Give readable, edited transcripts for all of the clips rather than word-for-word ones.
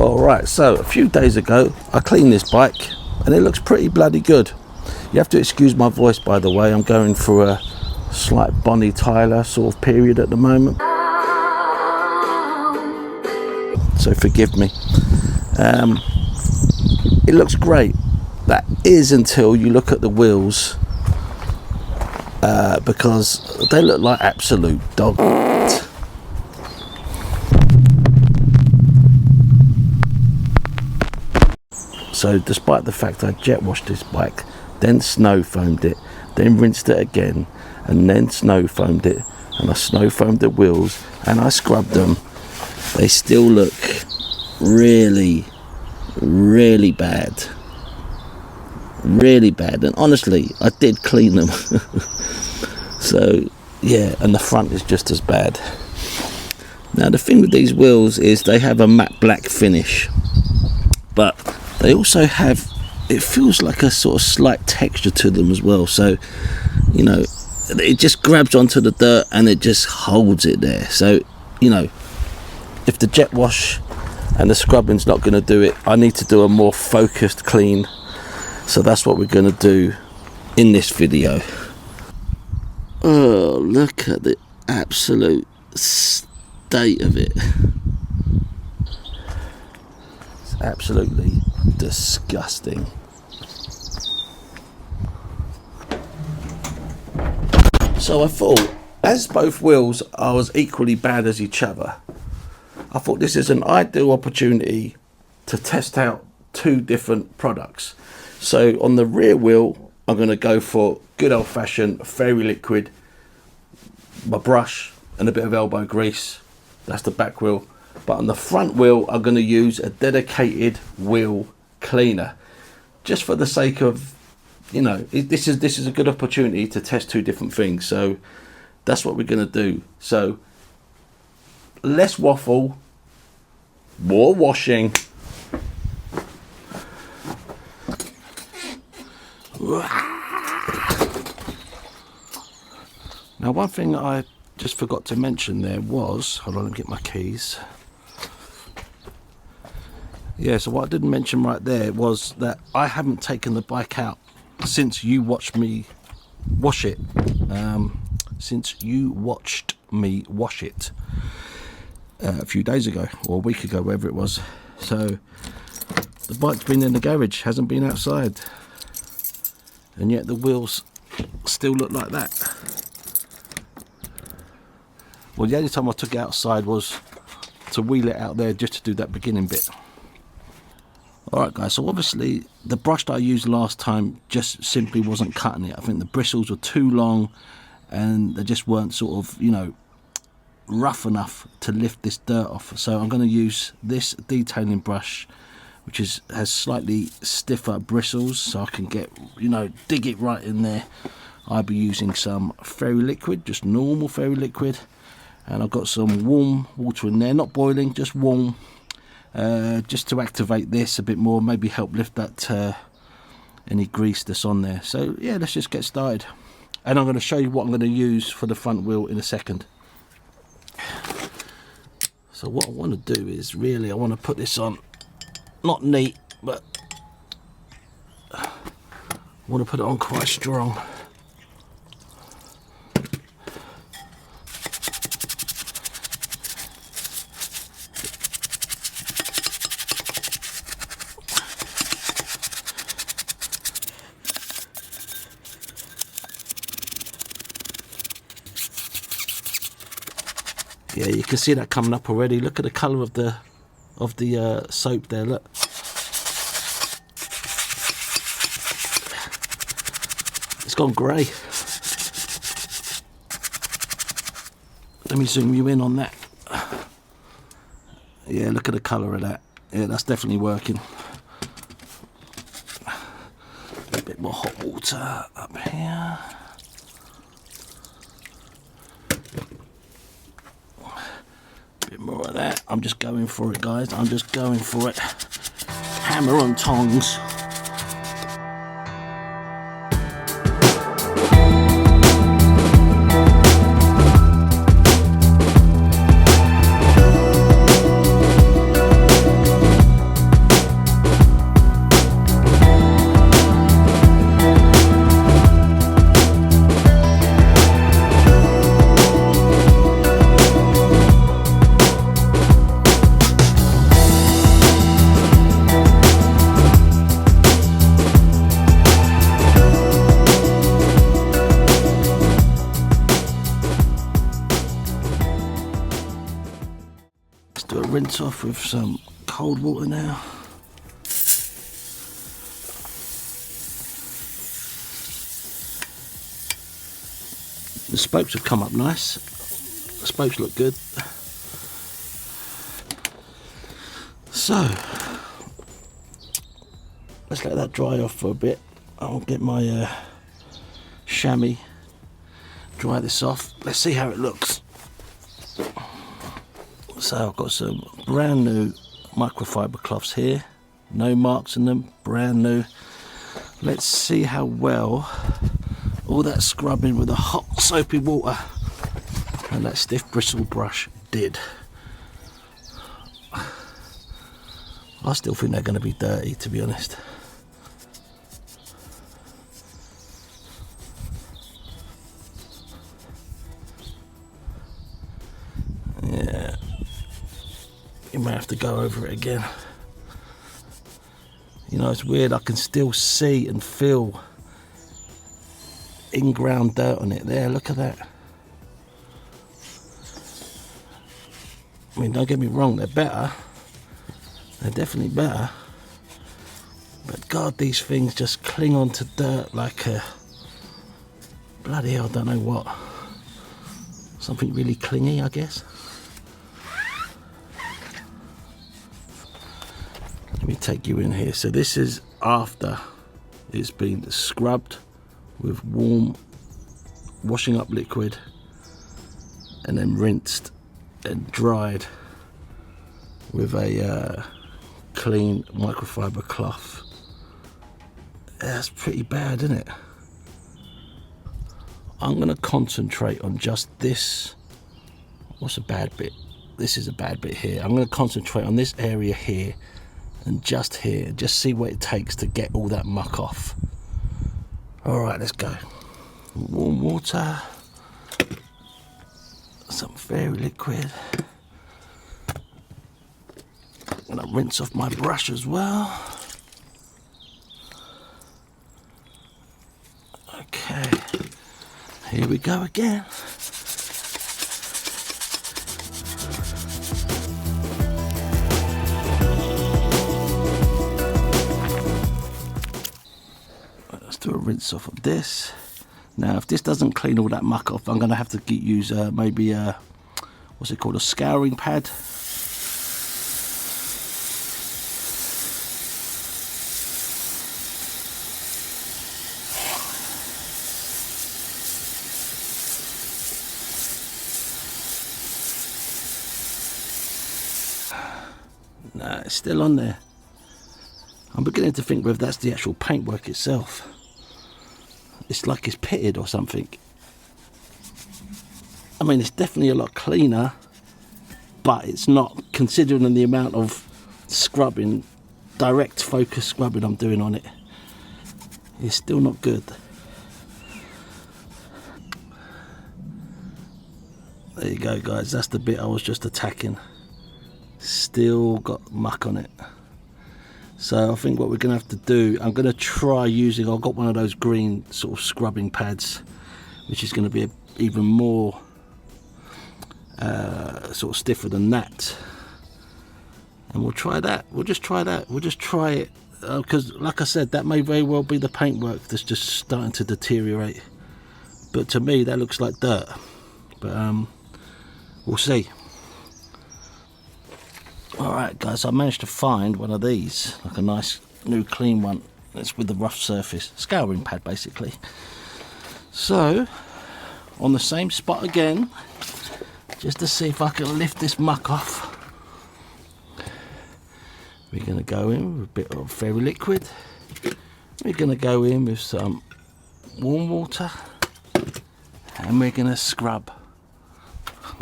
Alright, so a few days ago I cleaned this bike and it looks pretty bloody good. You have to excuse my voice, by the way. I'm going through a slight Bonnie Tyler sort of period at the moment, so forgive me. It looks great. That is until you look at the wheels, because they look like absolute dog. So despite the fact I jet washed this bike, then snow foamed it, then rinsed it again, and then snow foamed it, and I snow foamed the wheels and I scrubbed them, they still look really bad. Really bad. And honestly, I did clean them. So yeah, and the front is just as bad. Now the thing with these wheels is they have a matte black finish, but they also have, it feels like a sort of slight texture to them as well. So, you know, it just grabs onto the dirt and it just holds it there. So, you know, if the jet wash and the scrubbing's not going to do it, I need to do a more focused clean. So that's what we're going to do in this video. Oh, look at the absolute state of it. It's absolutely disgusting. So I thought, as both wheels are as equally bad as each other, I thought this is an ideal opportunity to test out two different products. So on the rear wheel, I'm going to go for good old-fashioned fairy liquid, my brush and a bit of elbow grease. That's the back wheel. But on the front wheel, I'm going to use a dedicated wheel cleaner, just for the sake of, you know, this is a good opportunity to test two different things. So that's what we're going to do. So less waffle, more washing. Now, one thing I just forgot to mention there was, hold on, let me get my keys. Yeah, so what I didn't mention right there was that I haven't taken the bike out since you watched me wash it. Since you watched me wash it a few days ago, or a week ago, wherever it was. So the bike's been in the garage, hasn't been outside, and yet the wheels still look like that. Well, the only time I took it outside was to wheel it out there just to do that beginning bit. Alright guys, so obviously the brush that I used last time just simply wasn't cutting it. I think the bristles were too long and they just weren't sort of, you know, rough enough to lift this dirt off. So I'm going to use this detailing brush, which has slightly stiffer bristles, so I can get, you know, dig it right in there. I'll be using some fairy liquid, just normal fairy liquid, and I've got some warm water in there, not boiling, just warm, just to activate this a bit more, maybe help lift that any grease that's on there. So yeah, let's just get started, and I'm going to show you what I'm going to use for the front wheel in a second. So what I want to do is, really, I want to put this on, not neat, but I want to put it on quite strong. Yeah, you can see that coming up already. Look at the colour of the soap there. Look. It's gone grey. Let me zoom you in on that. Yeah, look at the colour of that. Yeah, that's definitely working. A bit more hot water up here. Bit more of that. I'm just going for it, guys. I'm just going for it. Hammer on tongs. rinse off with some cold water now. The spokes have come up nice. The spokes look good. So let's let that dry off for a bit. I'll get my chamois, dry this off. Let's see how it looks. So I've got some brand new microfiber cloths here, no marks in them, brand new. Let's see how well all that scrubbing with the hot soapy water and that stiff bristle brush did. I still think they're going to be dirty, to be honest. Yeah, you may have to go over it again. You know, it's weird, I can still see and feel in-ground dirt on it there. Look at that. I mean, don't get me wrong, they're better. They're definitely better. But God, these things just cling onto dirt like a bloody hell, I don't know what. Something really clingy, I guess. Let me take you in here. So this is after it's been scrubbed with warm washing up liquid and then rinsed and dried with a clean microfiber cloth. That's pretty bad, isn't it? I'm going to concentrate on just this. What's a bad bit? This is a bad bit here. I'm going to concentrate on this area here and just here, just see what it takes to get all that muck off. Alright, let's go. Warm water, some fairy liquid. I'm gonna rinse off my brush as well. Okay, here we go again. Do a rinse off of this. Now if this doesn't clean all that muck off, I'm going to have to use maybe what's it called, a scouring pad. No, it's still on there. I'm beginning to think whether that's the actual paintwork itself. It's like it's pitted or something. I mean, it's definitely a lot cleaner, but it's not, considering the amount of scrubbing, direct focus scrubbing I'm doing on it. It's still not good. There you go, guys. That's the bit I was just attacking. Still got muck on it. So I think what we're going to have to do, I'm going to try using, I've got one of those green sort of scrubbing pads, which is going to be even more sort of stiffer than that. And we'll try that. We'll just try that. We'll just try it. Because like I said, that may very well be the paintwork that's just starting to deteriorate. But to me, that looks like dirt. But we'll see. Alright guys, I managed to find one of these, like a nice new clean one. It's with the rough surface, scouring pad basically. So, on the same spot again, just to see if I can lift this muck off. We're going to go in with a bit of fairy liquid. We're going to go in with some warm water. And we're going to scrub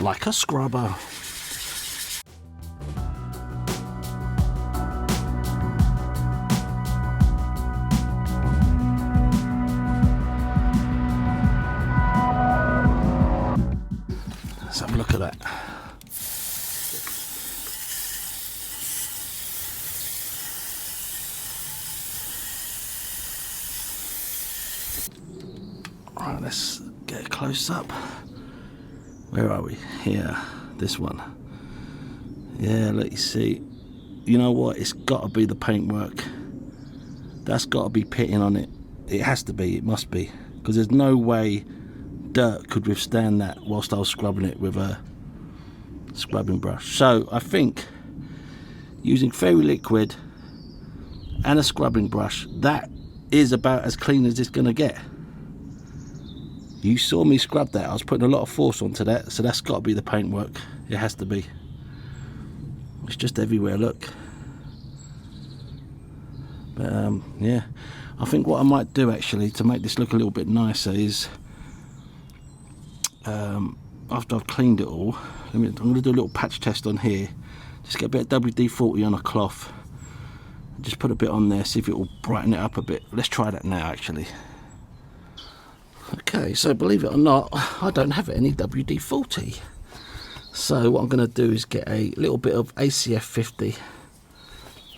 like a scrubber. Let's have a look at that. Right, let's get a close up. Where are we? Here, this one. Yeah, let you see. You know what? It's got to be the paintwork. That's got to be pitting on it. It has to be. It must be. Because there's no way dirt could withstand that whilst I was scrubbing it with a scrubbing brush. So I think using fairy liquid and a scrubbing brush, that is about as clean as it's going to get. You saw me scrub that. I was putting a lot of force onto that, so that's got to be the paintwork. It has to be. It's just everywhere, look. But yeah, I think what I might do actually to make this look a little bit nicer is after I've cleaned it all, I'm going to do a little patch test on here. Just get a bit of WD-40 on a cloth, just put a bit on there, see if it will brighten it up a bit. Let's try that now actually. Okay, so believe it or not, I don't have any WD-40. So what I'm going to do is get a little bit of ACF 50,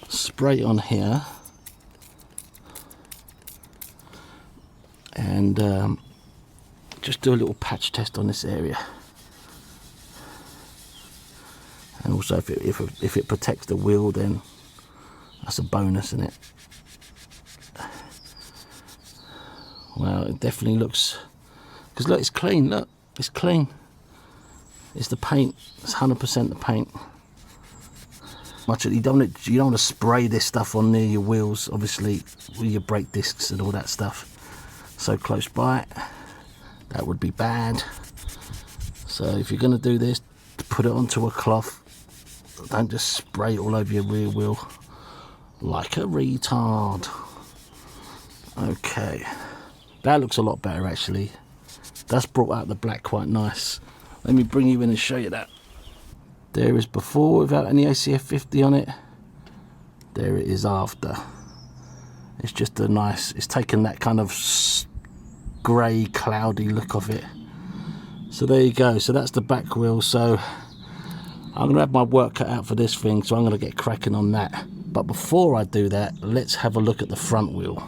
spray on here, and just do a little patch test on this area. And also if it protects the wheel, then that's a bonus, isn't it? Well, it definitely looks, because look, it's clean, look, it's clean. It's the paint, it's 100% the paint. You don't want to spray this stuff on near your wheels, obviously, with your brake discs and all that stuff. So close by, that would be bad. So if you're going to do this, put it onto a cloth. Don't just spray it all over your rear wheel like a retard. Okay, that looks a lot better actually. That's brought out the black quite nice. Let me bring you in and show you that. There is before without any ACF 50 on it. There it is after. It's just a nice, it's taken that kind of grey cloudy look of it. So there you go. So that's the back wheel. So I'm going to have my work cut out for this thing, so I'm going to get cracking on that. But before I do that, let's have a look at the front wheel.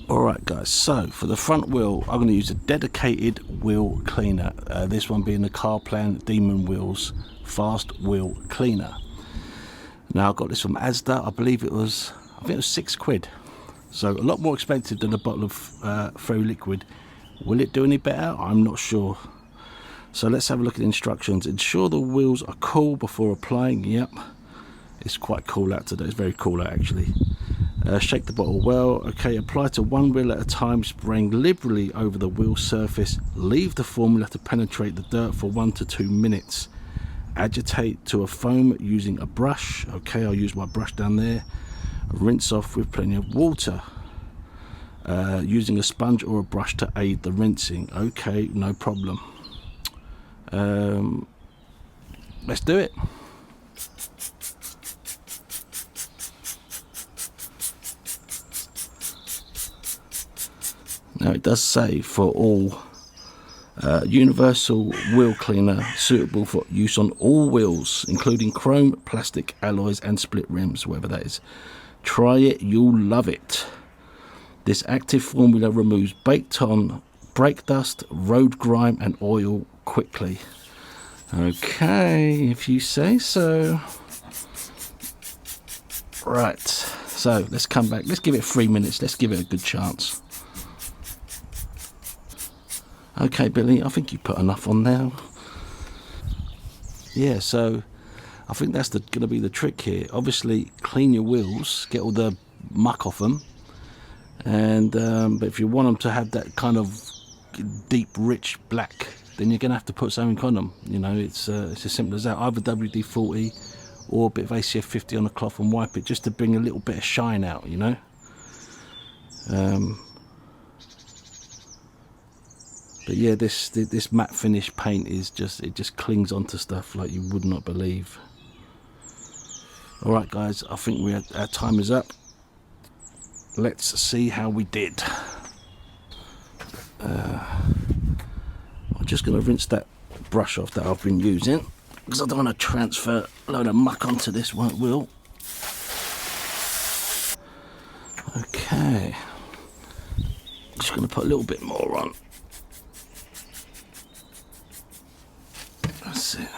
Alright guys, so for the front wheel, I'm going to use a dedicated wheel cleaner. This one being the Carplan Demon Wheels Fast Wheel Cleaner. Now I got this from Asda. I think it was £6. So a lot more expensive than a bottle of fairy liquid. Will it do any better? I'm not sure. So let's have a look at the instructions. Ensure the wheels are cool before applying. Yep, it's quite cool out today. It's very cool out actually. Shake the bottle well. Okay, apply to one wheel at a time, spraying liberally over the wheel surface. Leave the formula to penetrate the dirt for 1 to 2 minutes. Agitate to a foam using a brush. Okay, I'll use my brush down there. Rinse off with plenty of water. Using a sponge or a brush to aid the rinsing. Okay, no problem. Let's do it. Now it does say for all universal wheel cleaner suitable for use on all wheels, including chrome, plastic, alloys and split rims, whatever that is. Try it, you'll love it. This active formula removes baked on brake dust, road grime and oil quickly. Okay, if you say so. Right, so let's come back. Let's give it 3 minutes. Let's give it a good chance. Okay, Billy, I think you put enough on now. Yeah, so I think that's going to be the trick here. Obviously, clean your wheels, get all the muck off them. And but if you want them to have that kind of deep, rich black, then you're going to have to put something on them. You know, it's as simple as that. Either WD-40 or a bit of ACF 50 on the cloth and wipe it, just to bring a little bit of shine out, you know. But yeah, this matte finish paint is just clings onto stuff like you would not believe. All right, guys, I think our time is up. Let's see how we did. I'm just going to rinse that brush off that I've been using, because I don't want to transfer a load of muck onto this wheel. Okay, just going to put a little bit more on. That's it.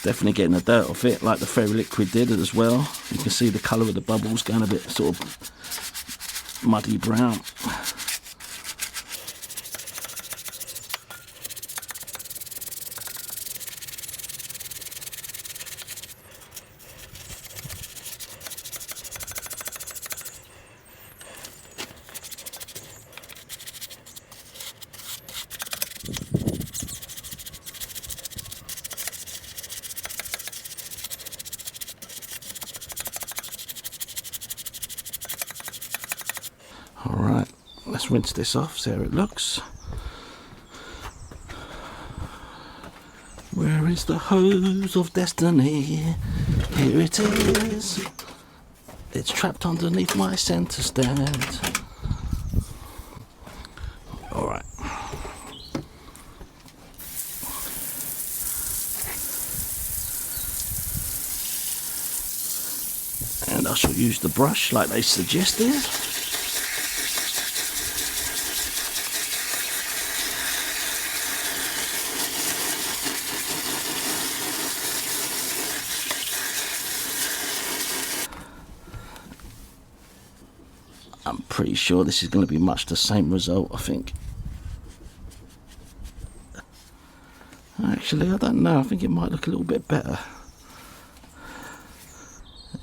definitely getting the dirt off it, like the fairy liquid did as well. You can see the colour of the bubbles going a bit sort of muddy brown. Alright, let's rinse this off, see how it looks. Where is the hose of destiny? Here it is. It's trapped underneath my centre stand. Alright. And I shall use the brush like they suggested. I'm pretty sure this is going to be much the same result, I think. Actually, I don't know. I think it might look a little bit better.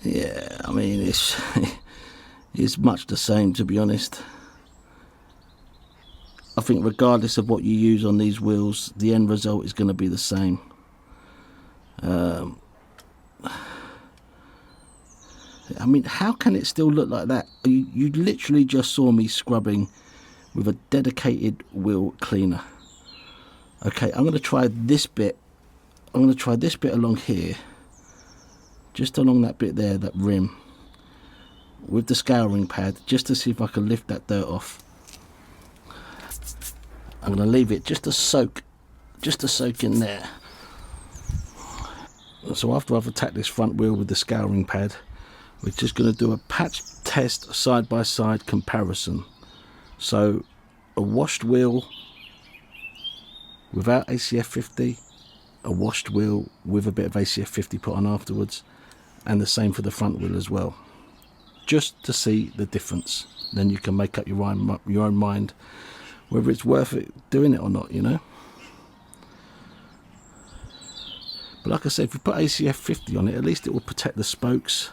Yeah, I mean, it's much the same, to be honest. I think regardless of what you use on these wheels, the end result is going to be the same. I mean, how can it still look like that? You literally just saw me scrubbing with a dedicated wheel cleaner. Okay, I'm going to try this bit. I'm going to try this bit along here. Just along that bit there, that rim. With the scouring pad, just to see if I can lift that dirt off. I'm going to leave it just to soak in there. So after I've attacked this front wheel with the scouring pad, we're just going to do a patch test side-by-side comparison. So a washed wheel without ACF 50, a washed wheel with a bit of ACF 50 put on afterwards, and the same for the front wheel as well, just to see the difference. Then you can make up your own mind whether it's worth it doing it or not, you know. But like I said, if you put ACF 50 on it, at least it will protect the spokes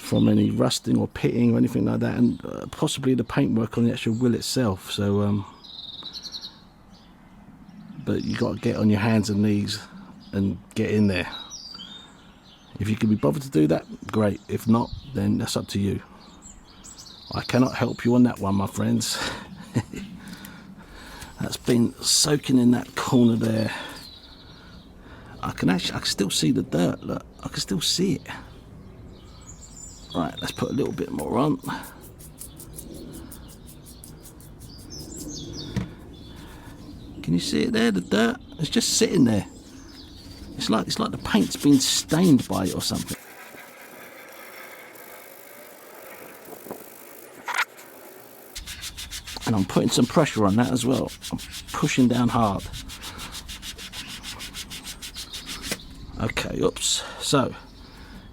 from any rusting or pitting or anything like that, and possibly the paintwork on the actual wheel itself. So but you got to get on your hands and knees and get in there. If you can be bothered to do that, great. If not, then that's up to you. I cannot help you on that one, my friends. That's been soaking in that corner there. I can still see the dirt. Look, I can still see it. Right, let's put a little bit more on. Can you see it there, the dirt? It's just sitting there. It's like the paint's been stained by it or something. And I'm putting some pressure on that as well. I'm pushing down hard. Okay, oops. So,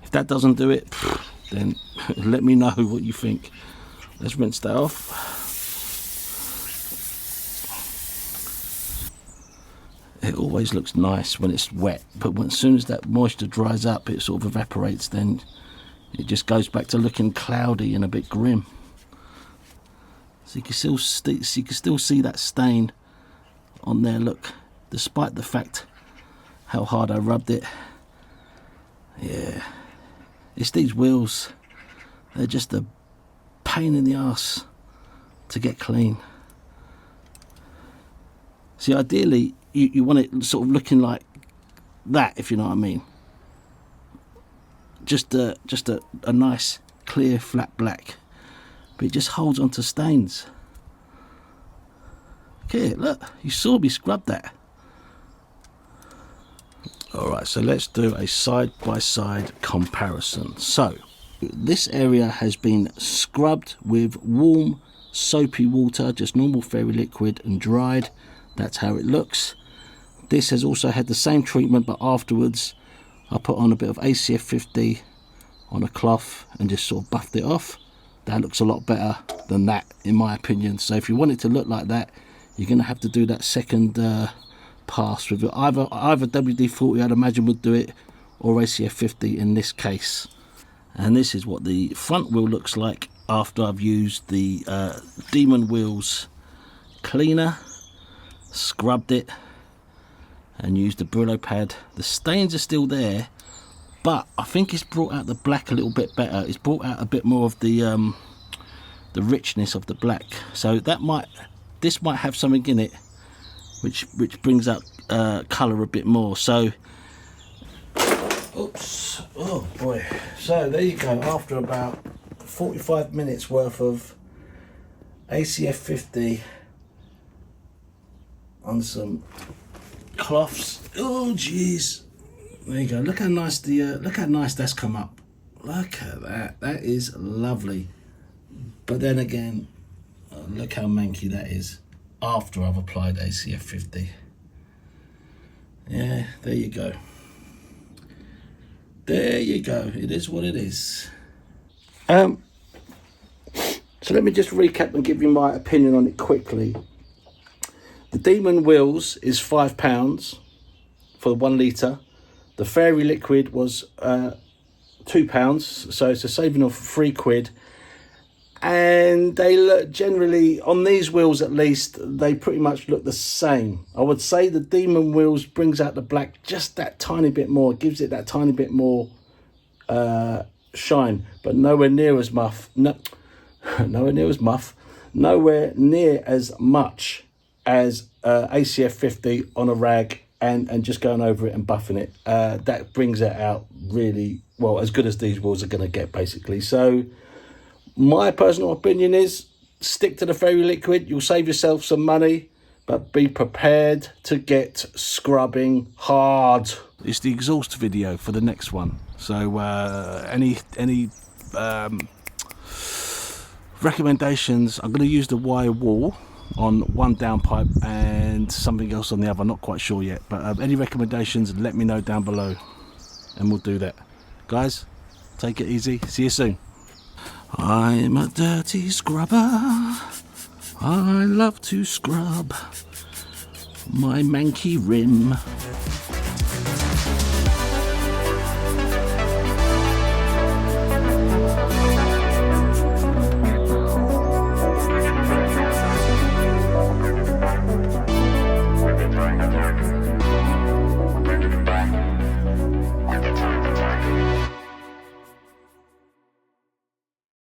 if that doesn't do it, then let me know what you think. Let's rinse that off. It always looks nice when it's wet, but as soon as that moisture dries up, it sort of evaporates, then it just goes back to looking cloudy and a bit grim. So you can still see that stain on there, look, despite the fact how hard I rubbed it. Yeah, it's these wheels, they're just a pain in the arse to get clean. See, ideally you want it sort of looking like that, if you know what I mean. Just a nice clear flat black, but it just holds onto stains. Okay, look, you saw me scrub that. Alright, so let's do a side-by-side comparison. So, this area has been scrubbed with warm, soapy water, just normal fairy liquid, and dried. That's how it looks. This has also had the same treatment, but afterwards I put on a bit of ACF 50 on a cloth and just sort of buffed it off. That looks a lot better than that, in my opinion. So if you want it to look like that, you're going to have to do that second pass with it. Either WD-40, I'd imagine, would do it, or ACF 50 in this case. And this is what the front wheel looks like after I've used the Demon Wheels cleaner, scrubbed it, and used the Brillo pad. The stains are still there, but I think it's brought out the black a little bit better. It's brought out a bit more of the richness of the black. So this might have something in it which brings out colour a bit more. So, oops, oh boy. So there you go. After about 45 minutes worth of ACF 50 on some cloths. Oh jeez, there you go. Look how nice look how nice that's come up. Look at that. That is lovely. But then again, look how manky that is after I've applied ACF 50. Yeah, there you go. There you go. It is what it is. So let me just recap and give you my opinion on it quickly. The Demon Wheels is £5 for 1 litre. The Fairy Liquid was £2, so it's a saving of £3. And they look, generally, on these wheels at least, they pretty much look the same. I would say the Demon Wheels brings out the black just that tiny bit more, gives it that tiny bit more shine, but nowhere near as much as ACF 50 on a rag and just going over it and buffing it. That brings it out really well, as good as these wheels are going to get, basically. So my personal opinion is stick to the Fairy Liquid. You'll save yourself some money, but be prepared to get scrubbing hard. It's the exhaust video for the next one. So any recommendations? I'm going to use the wire wool on one downpipe and something else on the other, not quite sure yet, but any recommendations, let me know down below and we'll do that. Guys, take it easy, see you soon. I'm a dirty scrubber, I love to scrub my manky rim.